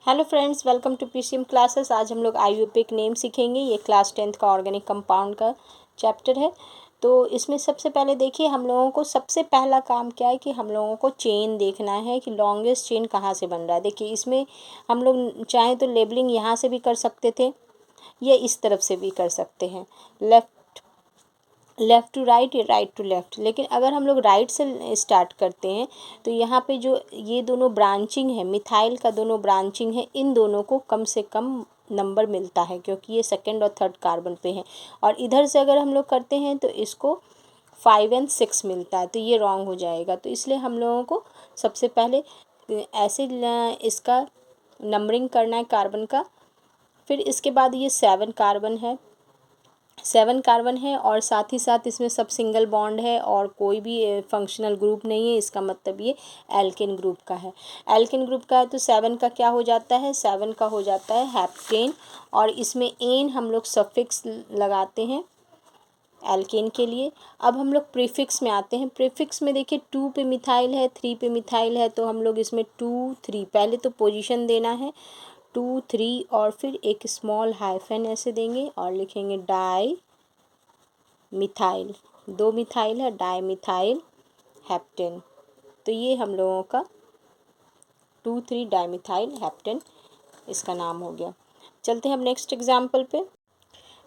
Hello friends, welcome to PCM classes. आज हम लोग आईयूपीएक नेम सीखेंगे। ये क्लास 10th का ऑर्गेनिक कंपाउंड का चैप्टर है। तो इसमें सबसे पहले देखिए, हम लोगों को सबसे पहला काम क्या है कि हम लोगों को चेन देखना है कि लॉन्गेस्ट चेन कहाँ से बन रहा है। देखिए, इसमें हम लोग चाहें तो लेबलिंग यहाँ से भी कर सकते थे, या इस तरफ से भी कर सकते हैं, लेफ़्ट टू राइट या राइट टू लेफ़्ट। लेकिन अगर हम लोग राइट से स्टार्ट करते हैं तो यहाँ पे जो ये दोनों ब्रांचिंग है, मिथाइल का दोनों ब्रांचिंग है, इन दोनों को कम से कम नंबर मिलता है क्योंकि ये सेकंड और थर्ड कार्बन पे है। और इधर से अगर हम लोग करते हैं तो इसको 5 और 6 मिलता है, तो ये रॉन्ग हो जाएगा। तो इसलिए हम लोगों को सबसे पहले ऐसे इसका नंबरिंग करना है कार्बन का। फिर इसके बाद ये 7 कार्बन है और साथ ही साथ इसमें सब सिंगल बॉन्ड है और कोई भी फंक्शनल ग्रुप नहीं है। इसका मतलब ये एल्केन ग्रुप का है। एल्केन ग्रुप का है तो 7 का क्या हो जाता है, 7 का हो जाता है हेप्टेन। और इसमें एन हम लोग सफिक्स लगाते हैं एल्केन के लिए। अब हम लोग प्रीफिक्स में आते हैं। प्रीफिक्स में देखिए 2 पे मिथाइल है, 3 पे मिथाइल है, तो हम लोग इसमें 2 3 पहले तो पोजीशन देना है 2 3 और फिर एक स्मॉल हाइफन ऐसे देंगे और लिखेंगे डाई मिथाइल। 2 मिथाइल है, डाई मिथाइल हेप्टेन। तो ये हम लोगों का 2 3 डाई मिथाइल हेप्टेन इसका नाम हो गया। चलते हैं हम नेक्स्ट एग्जाम्पल पे।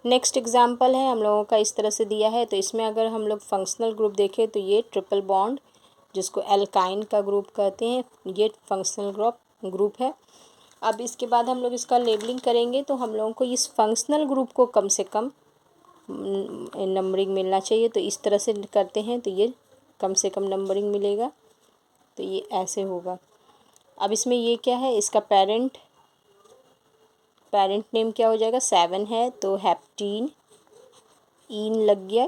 नेक्स्ट एग्जाम्पल है हम लोगों का इस तरह से दिया है। तो इसमें अगर हम लोग फंक्शनल ग्रुप देखें तो ये ट्रिपल बॉन्ड, जिसको एल्काइन का ग्रुप कहते हैं, ये फंक्शनल ग्रुप है। अब इसके बाद हम लोग इसका लेबलिंग करेंगे तो हम लोगों को इस फंक्शनल ग्रुप को कम से कम नंबरिंग मिलना चाहिए। तो इस तरह से करते हैं तो ये कम से कम नंबरिंग मिलेगा। तो ये ऐसे होगा। अब इसमें ये क्या है, इसका पेरेंट नेम क्या हो जाएगा, 7 है तो हेप्टीन, ईन लग गया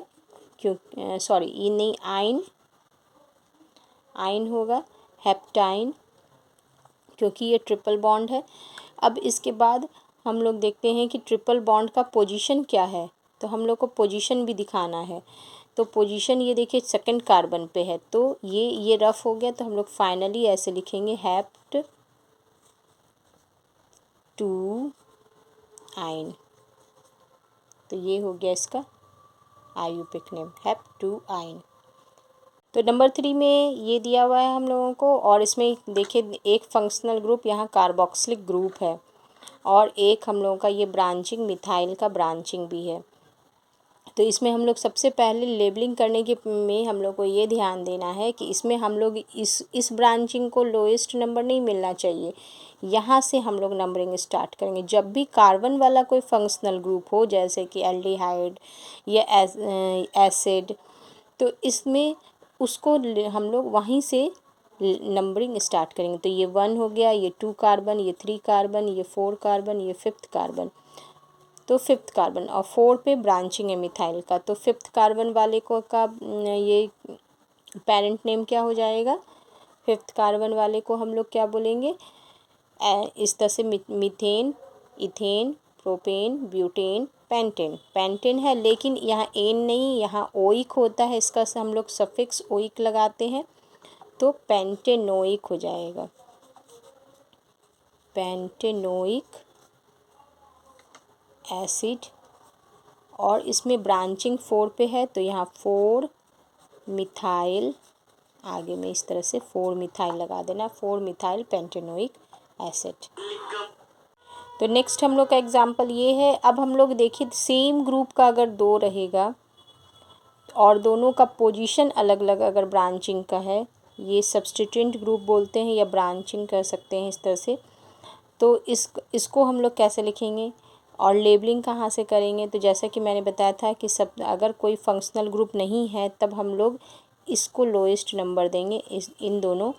क्यों, सॉरी ईन नहीं, आइन होगा, हेप्टाइन, क्योंकि ये ट्रिपल बॉन्ड है। अब इसके बाद हम लोग देखते हैं कि ट्रिपल बॉन्ड का पोजीशन क्या है, तो हम लोग को पोजीशन भी दिखाना है। तो पोजीशन ये देखिए सेकंड कार्बन पे है, तो ये रफ हो गया। तो हम लोग फाइनली ऐसे लिखेंगे हेप्ट टू आइन। तो ये हो गया इसका IUPAC name, hept two yne. तो नंबर 3 में ये दिया हुआ है हम लोगों को। और इसमें देखिए एक फंक्शनल ग्रुप यहाँ कार्बोक्सिलिक ग्रुप है और एक हम लोगों का ये ब्रांचिंग मिथाइल का ब्रांचिंग भी है। तो इसमें हम लोग सबसे पहले लेबलिंग करने के में हम लोग को ये ध्यान देना है कि इसमें हम लोग इस ब्रांचिंग को लोएस्ट नंबर नहीं मिलना चाहिए। यहाँ से हम लोग नंबरिंग स्टार्ट करेंगे। जब भी कार्बन वाला कोई फंक्शनल ग्रुप हो, जैसे कि एल्डिहाइड या एसिड, तो इसमें उसको हम लोग वहीं से नंबरिंग स्टार्ट करेंगे। तो ये 1 हो गया, ये 2 कार्बन, ये 3 कार्बन, ये 4 कार्बन, ये 5th कार्बन। तो 5th कार्बन और 4 पे ब्रांचिंग है मिथाइल का, तो 5th कार्बन वाले को का ये पेरेंट नेम क्या हो जाएगा, 5th कार्बन वाले को हम लोग क्या बोलेंगे, इस तरह से methane, ethane, propane, butane, pentane है। लेकिन यहाँ एन नहीं, यहाँ ओइक होता है, इसका से हम लोग सफिक्स ओइक लगाते हैं तो पेंटेनोइक हो जाएगा, पेंटेनोइक एसिड। और इसमें ब्रांचिंग 4 पे है तो यहाँ 4 मिथाइल, आगे में इस तरह से 4 मिथाइल लगा देना, 4 मिथाइल पेंटेनोइक एसिड। तो नेक्स्ट हम लोग का एग्जांपल ये है। अब हम लोग देखिए सेम ग्रुप का अगर 2 रहेगा और दोनों का पोजीशन अलग अलग अगर ब्रांचिंग का है, ये सब्स्टिट्यूएंट ग्रुप बोलते हैं या ब्रांचिंग कर सकते हैं इस तरह से। तो इसको हम लोग कैसे लिखेंगे और लेबलिंग कहाँ से करेंगे, तो जैसा कि मैंने बताया था कि सब अगर कोई फंक्शनल ग्रुप नहीं है तब हम लोग इसको लोएस्ट नंबर देंगे, इन दोनों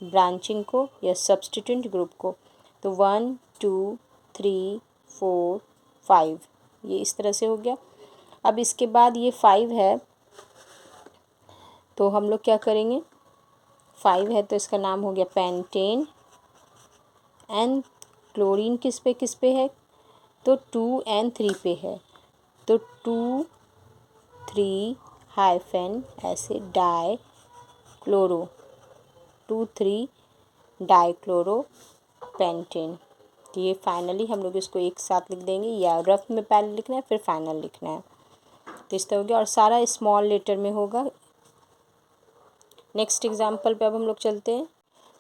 ब्रांचिंग को या सब्स्टिट्यूएंट ग्रुप को। तो 1 2 3 4 5 ये इस तरह से हो गया। अब इसके बाद ये 5 है तो हम लोग क्या करेंगे, 5 है तो इसका नाम हो गया पेंटेन। एंड क्लोरीन किस पे है, तो 2 और 3 पे है, तो 2 3 हाइफन ऐसे die chloro, 2 3 die chloro pentane. तो ये फाइनली हम लोग इसको एक साथ लिख देंगे, या रफ में पहले लिखना है फिर फाइनल लिखना है। तो इस तरह हो गया और सारा स्मॉल लेटर में होगा। नेक्स्ट एग्जाम्पल पे अब हम लोग चलते हैं।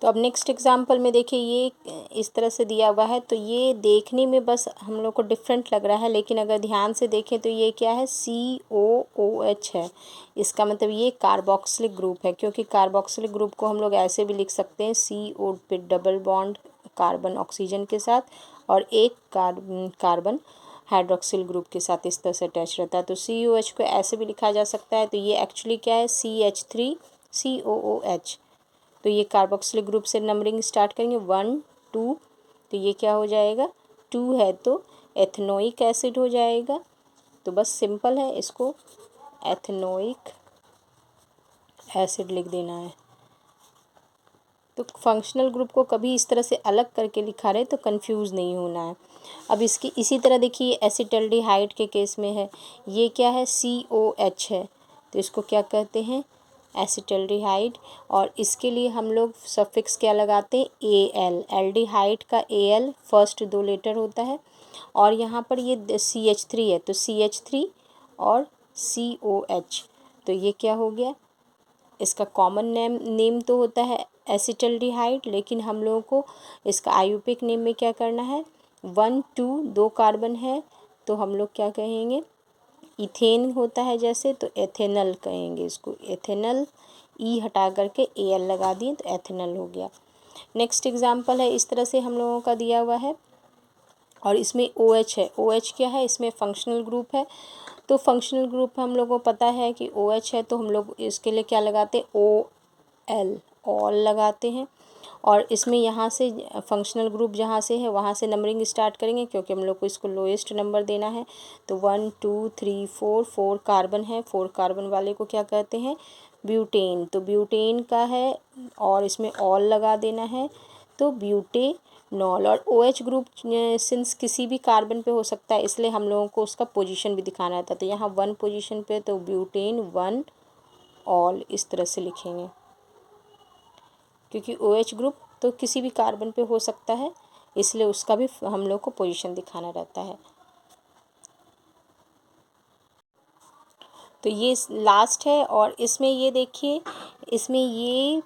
तो अब नेक्स्ट एग्जाम्पल में देखिए ये इस तरह से दिया हुआ है, तो ये देखने में बस हम लोग को डिफरेंट लग रहा है, लेकिन अगर ध्यान से देखें तो ये क्या है, COOH है। इसका मतलब ये कार्बोक्सिलिक ग्रुप है, क्योंकि कार्बोक्सिलिक ग्रुप को हम लोग ऐसे भी लिख सकते हैं CO पे डबल बॉन्ड कार्बन ऑक्सीजन के साथ और एक कार्बन हाइड्रोक्सिल ग्रुप के साथ इस तरह से अटैच रहता है। तो COH को ऐसे भी लिखा जा सकता है। तो ये एक्चुअली क्या है, CH3COOH। तो ये कार्बोक्सिलिक ग्रुप से नंबरिंग स्टार्ट करेंगे 1 2। तो ये क्या हो जाएगा, 2 है तो एथेनोइक एसिड हो जाएगा। तो बस सिंपल है, इसको एथेनोइक एसिड लिख देना है। तो फंक्शनल ग्रुप को कभी इस तरह से अलग करके लिखा रहे तो कंफ्यूज नहीं होना है। अब इसकी इसी तरह देखिए एसिटल्डिहाइड के केस में है, ये क्या है, COH है। तो इसको क्या कहते हैं, एसिटल्डिहाइड। और इसके लिए हम लोग सफिक्स क्या लगाते हैं, AL। एल्डिहाइड का AL फर्स्ट 2 लेटर होता है। और यहाँ पर ये CH3 है, तो CH3 और COH। तो ये क्या हो गया, इसका कॉमन नेम तो होता है एसिटल्डिहाइड, लेकिन हम लोगों को इसका आयुपिक नेम में क्या करना है, 1 2 2 कार्बन है तो हम लोग क्या कहेंगे, इथेन होता है जैसे, तो एथेनल कहेंगे इसको, एथेनल। ई हटा करके AL लगा दिए तो एथेनल हो गया। नेक्स्ट एग्जाम्पल है, इस तरह से हम लोगों का दिया हुआ है और इसमें OH है। OH क्या है, इसमें फंक्शनल ग्रुप है। तो फंक्शनल ग्रुप हम लोगों को पता है कि OH है, तो हम लोग इसके लिए क्या लगाते हैं, OL, ऑल लगाते हैं। और इसमें यहाँ से फंक्शनल ग्रुप जहाँ से है वहाँ से नंबरिंग स्टार्ट करेंगे, क्योंकि हम लोग को इसको लोएस्ट नंबर देना है। तो 1 2 3 4 4 कार्बन है, 4 कार्बन वाले को क्या कहते हैं, ब्यूटेन। तो ब्यूटेन का है और इसमें ऑल लगा देना है, तो ब्यूटेनॉल। और OH ग्रुप सिंस किसी भी कार्बन पे हो सकता है, इसलिए हम लोगों को उसका पोजीशन भी दिखाना रहता है। तो यहाँ 1 पोजीशन पे, तो ब्यूटेन 1 ऑल इस तरह से लिखेंगे, क्योंकि OH ग्रुप तो किसी भी कार्बन पे हो सकता है, इसलिए उसका भी हम लोग को पोजीशन दिखाना रहता है। तो ये लास्ट है और इसमें ये देखिए, इसमें ये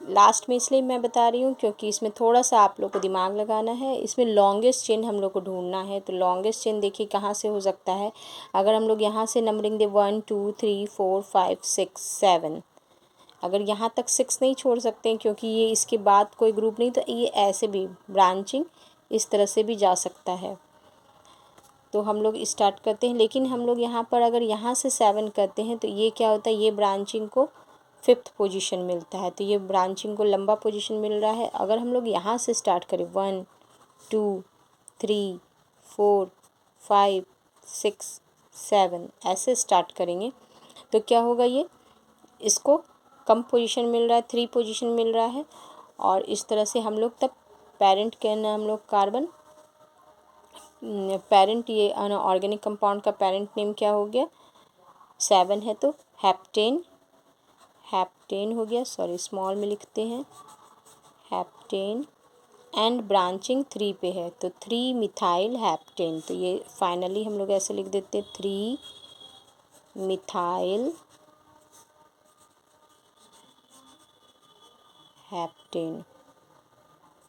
लास्ट में इसलिए मैं बता रही हूँ क्योंकि इसमें थोड़ा सा आप लोग को दिमाग लगाना है। इसमें लॉन्गेस्ट चेन हम लोग को ढूंढना है। तो लॉन्गेस्ट चेन देखिए कहाँ से हो सकता है, अगर हम लोग यहाँ से नंबरिंग दे 1 2 3 4 5 6 7, अगर यहाँ तक 6 नहीं छोड़ सकते हैं क्योंकि ये इसके बाद कोई ग्रुप नहीं, तो ये ऐसे भी ब्रांचिंग इस तरह से भी जा सकता है। तो हम लोग स्टार्ट करते हैं, लेकिन हम लोग यहाँ पर अगर यहाँ से 7 करते हैं तो ये क्या होता है, ये ब्रांचिंग को 5th पोजीशन मिलता है। तो ये ब्रांचिंग को लंबा पोजीशन मिल रहा है। अगर हम लोग यहाँ से स्टार्ट करें 1 2 3 4 5 6 7 ऐसे स्टार्ट करेंगे तो क्या होगा, ये इसको कम पोजीशन मिल रहा है, 3 पोजीशन मिल रहा है। और इस तरह से हम लोग तब पेरेंट के ना हम लोग कार्बन पेरेंट, ये ऑर्गेनिक कंपाउंड का पेरेंट नेम क्या हो गया, 7 है तो हेप्टेन, हेप्टेन हो गया, सॉरी स्मॉल में लिखते हैं हेप्टेन। एंड ब्रांचिंग 3 पे है तो 3 मिथाइल हेप्टेन। तो ये फाइनली हम लोग ऐसे लिख देते हैं 3 मिथाइल हेप्टेन।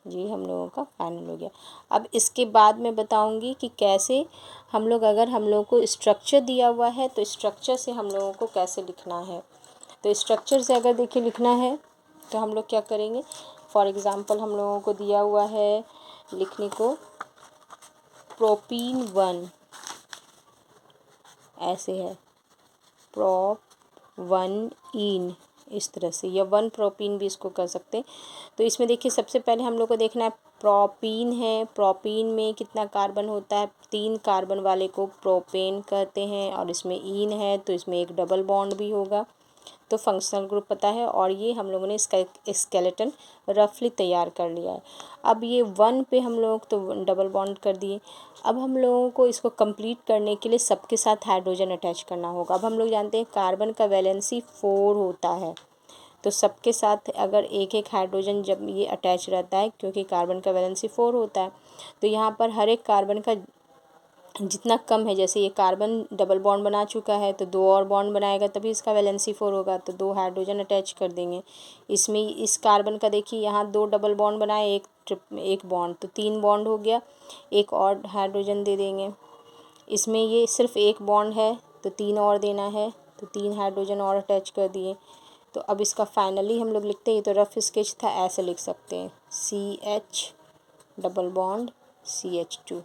जी हम लोगों का फाइनल हो गया। अब इसके बाद मैं बताऊंगी कि कैसे हम लोग, अगर हम लोगों को स्ट्रक्चर दिया हुआ है तो स्ट्रक्चर से हम लोगों को कैसे लिखना है। तो स्ट्रक्चर से अगर देखिए लिखना है तो हम लोग क्या करेंगे, फॉर एग्ज़ाम्पल हम लोगों को दिया हुआ है लिखने को प्रोपीन 1 ऐसे है, प्रोप 1 इन इस तरह से, या 1 प्रोपीन भी इसको कर सकते हैं। तो इसमें देखिए सबसे पहले हम लोग को देखना है प्रोपीन है, प्रोपीन में कितना कार्बन होता है, 3 कार्बन वाले को प्रोपेन कहते हैं। और इसमें इन है तो इसमें एक डबल बॉन्ड भी होगा, तो फंक्शनल ग्रुप पता है। और ये हम लोगों ने इसका स्केलेटन रफली तैयार कर लिया है। अब ये 1 पे हम लोग तो डबल बॉन्ड कर दिए। अब हम लोगों को इसको कंप्लीट करने के लिए सबके साथ हाइड्रोजन अटैच करना होगा। अब हम लोग जानते हैं कार्बन का वैलेंसी 4 होता है, तो सबके साथ अगर एक एक हाइड्रोजन जब ये अटैच रहता है, क्योंकि कार्बन का वैलेंसी 4 होता है, तो यहाँ पर हर एक कार्बन का जितना कम है, जैसे ये कार्बन डबल बॉन्ड बना चुका है तो 2 और बॉन्ड बनाएगा तभी इसका वैलेंसी 4 होगा, तो 2 हाइड्रोजन अटैच कर देंगे। इसमें इस कार्बन का देखिए यहाँ 2 डबल बॉन्ड बनाए, एक बॉन्ड, तो 3 बॉन्ड हो गया, एक और हाइड्रोजन दे देंगे। इसमें ये सिर्फ एक बॉन्ड है तो 3 और देना है, तो 3 हाइड्रोजन और अटैच कर दिए। तो अब इसका फाइनली हम लोग लिखते हैं, ये तो रफ स्केच था, ऐसे लिख सकते हैं CH डबल बॉन्ड CH2।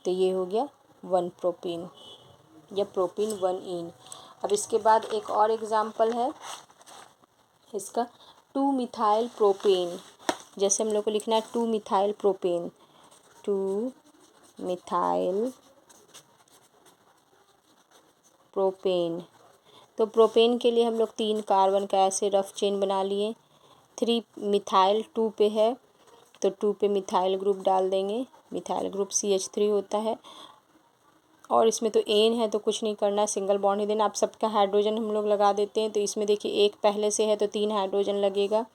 तो ये हो गया 1 प्रोपीन या प्रोपीन 1 इन। अब इसके बाद एक और एग्जाम्पल है इसका 2 मिथाइल प्रोपेन। जैसे हम लोग को लिखना है 2 मिथाइल प्रोपेन, 2 मिथाइल प्रोपेन। तो प्रोपेन के लिए हम लोग 3 कार्बन का ऐसे रफ चेन बना लिए। 3 मिथाइल 2 पे है तो 2 पे मिथाइल ग्रुप डाल देंगे, मिथाइल ग्रुप CH3 होता है। और इसमें तो एन है तो कुछ नहीं करना, सिंगल बॉन्ड ही देना। आप सबका हाइड्रोजन हम लोग लगा देते हैं, तो इसमें देखिए एक पहले से है तो 3 हाइड्रोजन लगेगा।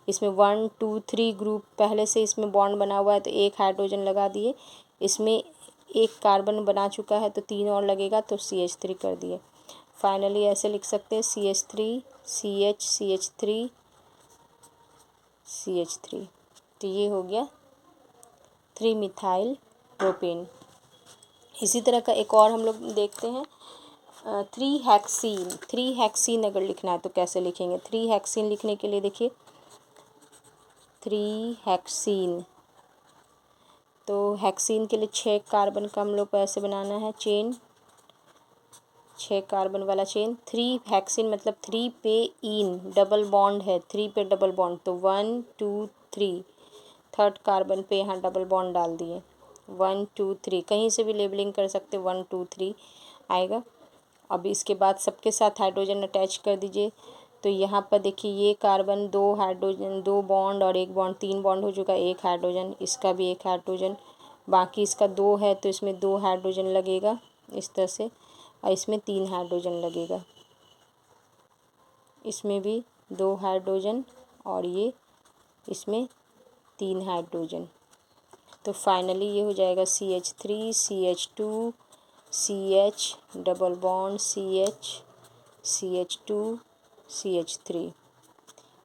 इसमें 1 2 3 ग्रुप पहले से इसमें बॉन्ड बना हुआ है तो 1 हाइड्रोजन लगा दिए। इसमें एक कार्बन बना चुका है तो 3 और लगेगा तो CH3 कर दिए। फाइनली ऐसे लिख सकते हैं CH3 CH CH3 CH3। तो ये हो गया 3 मिथाइल प्रोपेन। इसी तरह का एक और हम लोग देखते हैं 3 हेक्सीन। 3 हेक्सीन अगर लिखना है तो कैसे लिखेंगे? 3 हेक्सीन लिखने के लिए देखिए 3 हेक्सीन, तो हेक्सीन के लिए 6 कार्बन का हम लोग को ऐसे बनाना है चेन, 6 कार्बन वाला चेन। 3 हेक्सीन मतलब 3 पे इन डबल बॉन्ड है, 3 पे डबल बॉन्ड, तो 1 2 3, थर्ड कार्बन पे यहाँ डबल बॉन्ड डाल दिए, 1 2 3, कहीं से भी लेबलिंग कर सकते, 1 2 3 आएगा। अब इसके बाद सबके साथ हाइड्रोजन अटैच कर दीजिए। तो यहाँ पर देखिए ये कार्बन 2 हाइड्रोजन, 2 बॉन्ड और 1 बॉन्ड, 3 बॉन्ड हो चुका, 1 हाइड्रोजन, इसका भी 1 हाइड्रोजन, बाकी इसका 2 है तो इसमें 2 हाइड्रोजन लगेगा इस तरह से, और इसमें 3 हाइड्रोजन लगेगा, इसमें भी 2 हाइड्रोजन और ये इसमें 3 हाइड्रोजन। तो फाइनली ये हो जाएगा CH3 CH2 CH double bond CH CH2 CH3।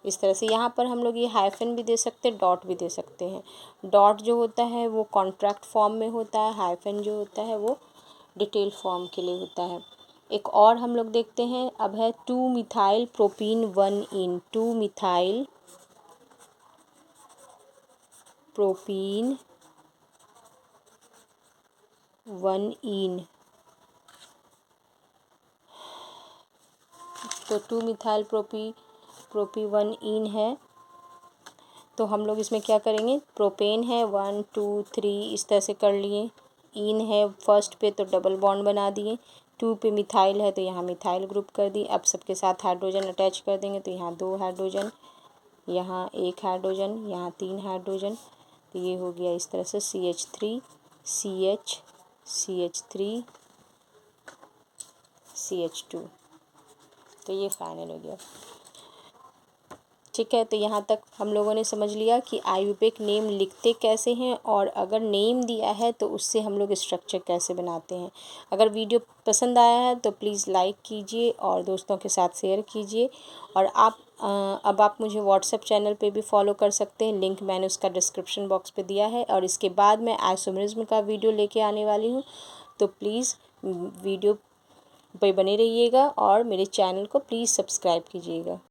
इस तरह से यहाँ पर हम लोग ये हाइफन भी दे सकते हैं, डॉट भी दे सकते हैं। डॉट जो होता है वो कॉन्ट्रैक्ट फॉर्म में होता है, हाइफन जो होता है वो डिटेल फॉर्म के लिए होता है। एक और हम लोग देखते हैं, अब है 2 मिथाइल प्रोपीन 1 इन। 2 मिथाइल प्रोपीन 1 इन। तो 2 मिथाइल प्रोपी 1 इन है, तो हम लोग इसमें क्या करेंगे, प्रोपेन है 1 2 3 इस तरह से कर लिए, इन है फर्स्ट पे तो डबल बॉन्ड बना दिए, 2 पे मिथाइल है तो यहाँ मिथाइल ग्रुप कर दिए। अब सबके साथ हाइड्रोजन अटैच कर देंगे, तो यहाँ 2 हाइड्रोजन, यहाँ 1 हाइड्रोजन, यहाँ 3 हाइड्रोजन, तो ये हो गया इस तरह से CH3 CH CH3 CH2। तो ये फाइनल हो गया। ठीक है, तो यहाँ तक हम लोगों ने समझ लिया कि IUPAC नेम लिखते कैसे हैं, और अगर नेम दिया है तो उससे हम लोग स्ट्रक्चर कैसे बनाते हैं। अगर वीडियो पसंद आया है तो प्लीज़ लाइक कीजिए और दोस्तों के साथ शेयर कीजिए। और अब आप मुझे व्हाट्सएप चैनल पे भी फॉलो कर सकते हैं, लिंक मैंने उसका डिस्क्रिप्शन बॉक्स पे दिया है। और इसके बाद मैं आइसोमेरिज्म का वीडियो लेके आने वाली हूँ, तो प्लीज़ वीडियो पे बने रहिएगा और मेरे चैनल को प्लीज़ सब्सक्राइब कीजिएगा।